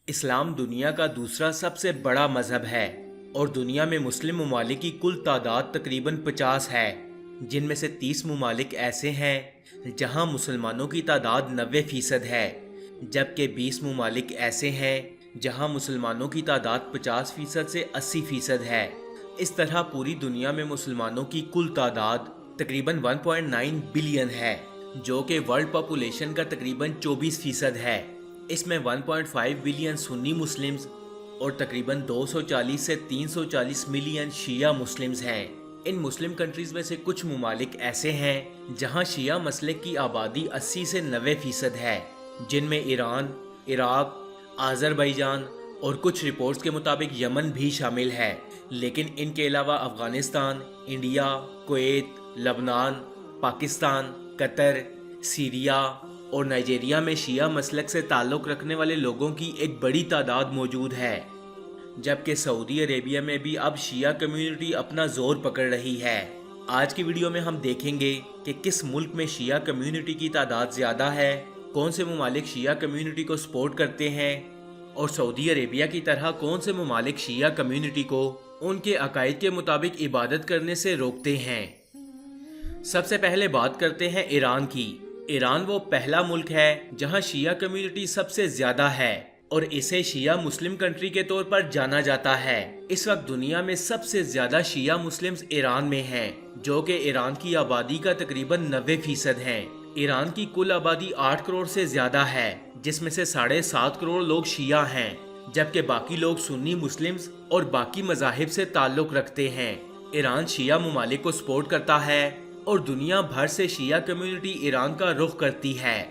इस्लाम दुनिया का दूसरा सबसे बड़ा मजहब है और दुनिया में मुस्लिम ममालिक की कुल तादाद तकरीबन 50 है, जिनमें से 30 ममालिक ऐसे हैं जहां मुसलमानों की तादाद 90% है, जबकि 20 ममालिक ऐसे हैं जहां मुसलमानों की तादाद 50% से 80% है। इस तरह पूरी दुनिया में मुसलमानों की कुल तादाद तकरीबन 1.9 बिलियन है, जो कि वर्ल्ड पॉपुलेशन का तकरीबन 24% है। इसमें 1.5 बिलियन सुन्नी मुस्लिम्स और तकरीबन 240 से 340 मिलियन शिया मुस्लिम्स हैं। इन मुस्लिम कंट्रीज में से कुछ ममालिक ऐसे हैं जहां शिया मसलक की आबादी 80 से 90% है, जिनमें ईरान, इराक, आज़रबाईजान और कुछ रिपोर्ट्स के मुताबिक यमन भी शामिल है। लेकिन इनके अलावा अफगानिस्तान, इंडिया, कुवैत, लबनान, पाकिस्तान, कतर, सीरिया और नाइजीरिया में शिया मसलक से ताल्लुक़ रखने वाले लोगों की एक बड़ी तादाद मौजूद है, जबकि सऊदी अरेबिया में भी अब शिया कम्युनिटी अपना जोर पकड़ रही है। आज की वीडियो में हम देखेंगे कि किस मुल्क में शिया कम्युनिटी की तादाद ज़्यादा है, कौन से ममालिक शिया कम्युनिटी को सपोर्ट करते हैं और सऊदी अरेबिया की तरह कौन से ममालिक शिया कम्युनिटी को उनके अकायद के मुताबिक इबादत करने से रोकते हैं। सबसे पहले बात करते हैं ईरान की। ईरान वो पहला मुल्क है जहां शिया कम्युनिटी सबसे ज्यादा है और इसे शिया मुस्लिम कंट्री के तौर पर जाना जाता है। इस वक्त दुनिया में सबसे ज्यादा शिया मुस्लिम्स ईरान में हैं, जो कि ईरान की आबादी का तकरीबन 90% है। ईरान की कुल आबादी 8 करोड़ से ज्यादा है, जिसमें से 7.5 करोड़ लोग शिया हैं, जबकि बाकी लोग सुन्नी मुस्लिम्स और बाकी मजाहिब से ताल्लुक रखते हैं। ईरान शिया ममालिक को सपोर्ट करता है और दुनिया भर से शिया कम्युनिटी ईरान का रुख करती है।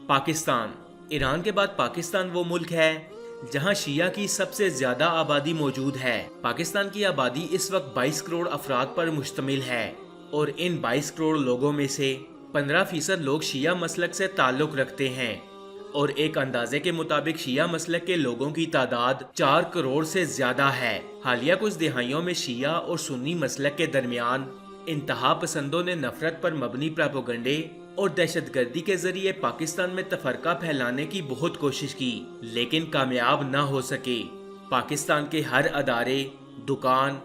पाकिस्तान। ईरान के बाद पाकिस्तान वो मुल्क है जहां शिया की सबसे ज्यादा आबादी मौजूद है। पाकिस्तान की आबादी इस वक्त 22 करोड़ अफराद पर मुश्तमिल है और इन 22 करोड़ लोगों में से 15% लोग शिया मसलक से ताल्लुक रखते हैं और एक अंदाजे के मुताबिक शिया मसलक के लोगों की तादाद 4 करोड़ से ज्यादा है। हालिया कुछ दिहाइयों में शिया और सुन्नी मसलक के दरमियान इंतहा पसंदों ने नफरत पर मबनी प्रोपेगेंडे और दहशतगर्दी के जरिए पाकिस्तान में तफरका फैलाने की बहुत कोशिश की, लेकिन कामयाब न हो सके। पाकिस्तान के हर अदारे, दुकान,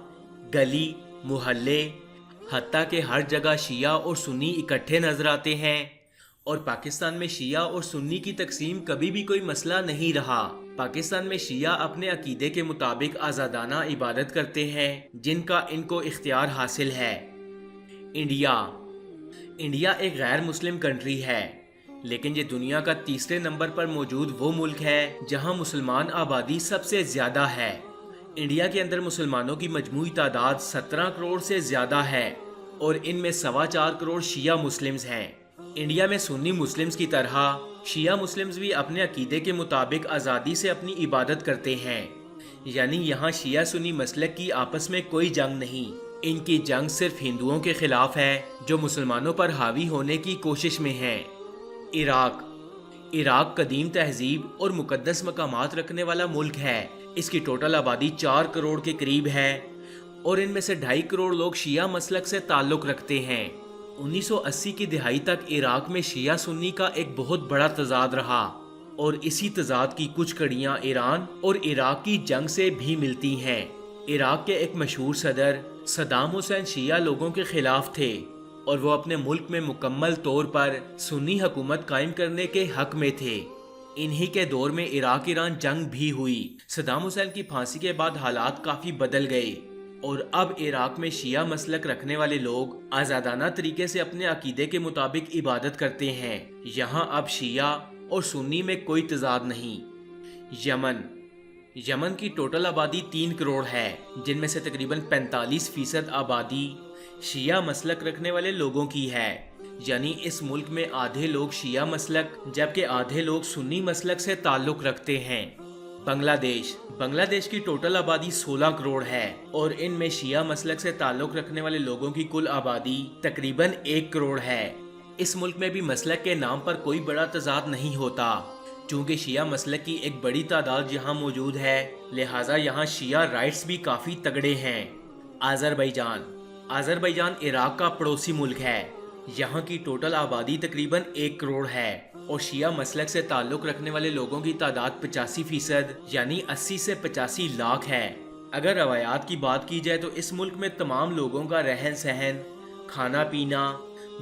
गली, मोहल्ले, हत्ता के हर जगह शिया और सुन्नी इकट्ठे नजर आते हैं और पाकिस्तान में शिया और सुन्नी की तकसीम कभी भी कोई मसला नहीं रहा। पाकिस्तान में शिया अपने अकीदे के मुताबिक आज़ादाना इबादत करते हैं, जिनका इनको इख्तियार हासिल है। इंडिया एक गैर मुस्लिम कंट्री है, लेकिन ये दुनिया का तीसरे नंबर पर मौजूद वो मुल्क है जहां मुसलमान आबादी सबसे ज्यादा है। इंडिया के अंदर मुसलमानों की मजमूई तादाद 17 करोड़ से ज्यादा है और इनमें 4.25 करोड़ शिया मुस्लिम्स हैं। इंडिया में सुन्नी मुस्लिम्स की तरह शिया मुस्लिम्स भी अपने अकीदे के मुताबिक आज़ादी से अपनी इबादत करते हैं, यानी यहाँ शिया सुन्नी मसलक की आपस में कोई जंग नहीं। इनकी जंग सिर्फ हिंदुओं के खिलाफ है जो मुसलमानों पर हावी होने की कोशिश में हैं। इराक कदीम तहजीब और मुकद्दस मकामात रखने वाला मुल्क है। इसकी टोटल आबादी 4 करोड़ के करीब है और इनमें से 2.5 करोड़ लोग शिया मसलक से ताल्लुक रखते हैं। 1980 की दिहाई तक इराक में शिया सुन्नी का एक बहुत बड़ा तजाद रहा और इसी तजाद की कुछ कड़ियाँ ईरान और इराक की जंग से भी मिलती हैं। इराक के एक मशहूर सदर सद्दाम हुसैन शिया लोगों के खिलाफ थे और वो अपने मुल्क में मुकम्मल तौर पर सुन्नी हुकूमत कायम करने के हक में थे। इन्हीं के दौर में इराक ईरान जंग भी हुई। सद्दाम हुसैन की फांसी के बाद हालात काफ़ी बदल गए और अब इराक में शिया मसलक रखने वाले लोग आज़ादाना तरीके से अपने अकीदे के मुताबिक इबादत करते हैं। यहाँ अब शिया और सुन्नी में कोई तजाद नहीं। यमन की टोटल आबादी 3 करोड़ है, जिनमें से तकरीबन 45% आबादी शिया मसलक रखने वाले लोगों की है, यानी इस मुल्क में आधे लोग शिया मसलक जबकि आधे लोग सुन्नी मसलक से ताल्लुक रखते हैं। बांग्लादेश की टोटल आबादी 16 करोड़ है और इनमें शिया मसलक से ताल्लुक रखने वाले लोगों की कुल आबादी तकरीबन 1 करोड़ है। इस मुल्क में भी मसलक के नाम पर कोई बड़ा तजाद नहीं होता। चूँकि शिया मसलक की एक बड़ी तादाद यहाँ मौजूद है, लिहाजा यहाँ शिया राइट्स भी काफ़ी तगड़े हैं। आज़रबाईजान इराक का पड़ोसी मुल्क है। यहाँ की टोटल आबादी तकरीबन 1 करोड़ है और शिया मसलक से ताल्लुक रखने वाले लोगों की तादाद 85% यानी 80 से 85 लाख है। अगर रवायात की बात की जाए तो इस मुल्क में तमाम लोगों का रहन सहन, खाना पीना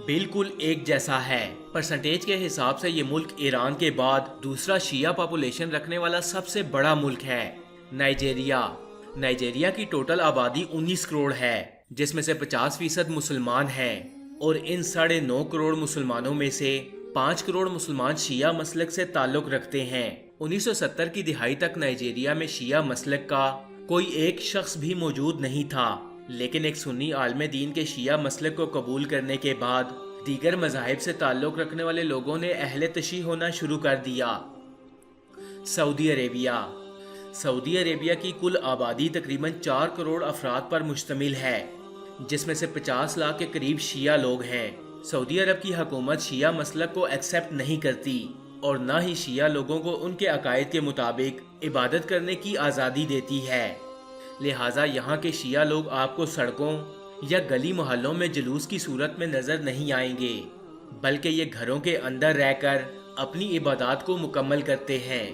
बिल्कुल एक जैसा है। परसेंटेज के हिसाब से ये मुल्क ईरान के बाद दूसरा शिया पॉपुलेशन रखने वाला सबसे बड़ा मुल्क है। नाइजीरिया की टोटल आबादी 19 करोड़ है, जिसमें से 50% मुसलमान हैं और इन 9.5 करोड़ मुसलमानों में से 5 करोड़ मुसलमान शिया मसलक से ताल्लुक रखते हैं। 1970 की दिहाई तक नाइजीरिया में शिया मसलक का कोई एक शख्स भी मौजूद नहीं था, लेकिन एक सुन्नी आलम दीन के शिया मसलक को कबूल करने के बाद दीगर मज़ाहिब से ताल्लुक रखने वाले लोगों ने अहले तशी होना शुरू कर दिया। सऊदी अरेबिया की कुल आबादी तकरीबन 4 करोड़ अफराद पर मुश्तमिल है, जिसमें से 50 लाख के करीब शिया लोग हैं। सऊदी अरब की हुकूमत शिया मसलक को एक्सेप्ट नहीं करती और न ही शिया लोगों को उनके अकायद के मुताबिक इबादत करने की आज़ादी देती है। लिहाजा यहाँ के शिया लोग आपको सड़कों या गली मोहल्लों में जुलूस की सूरत में नज़र नहीं आएंगे, बल्कि ये घरों के अंदर रहकर अपनी इबादत को मुकम्मल करते हैं।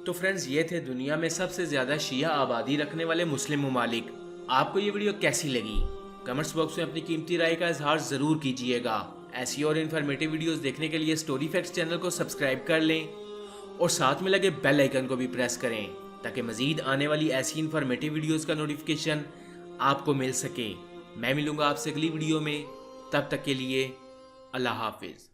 तो फ्रेंड्स, ये थे दुनिया में सबसे ज़्यादा शिया आबादी रखने वाले मुस्लिम ममालिक। आपको ये वीडियो कैसी लगी? कमेंट्स बॉक्स में अपनी कीमती राय का इजहार ज़रूर कीजिएगा। ऐसी और इन्फॉर्मेटिव वीडियोस देखने के लिए स्टोरी फैक्ट्स चैनल को सब्सक्राइब कर लें और साथ में लगे बेल आइकन को भी प्रेस करें, ताकि मज़ीद आने वाली ऐसी इन्फॉर्मेटिव वीडियोस का नोटिफिकेशन आपको मिल सके। मैं मिलूँगा आपसे अगली वीडियो में, तब तक के लिए अल्लाह हाफिज़।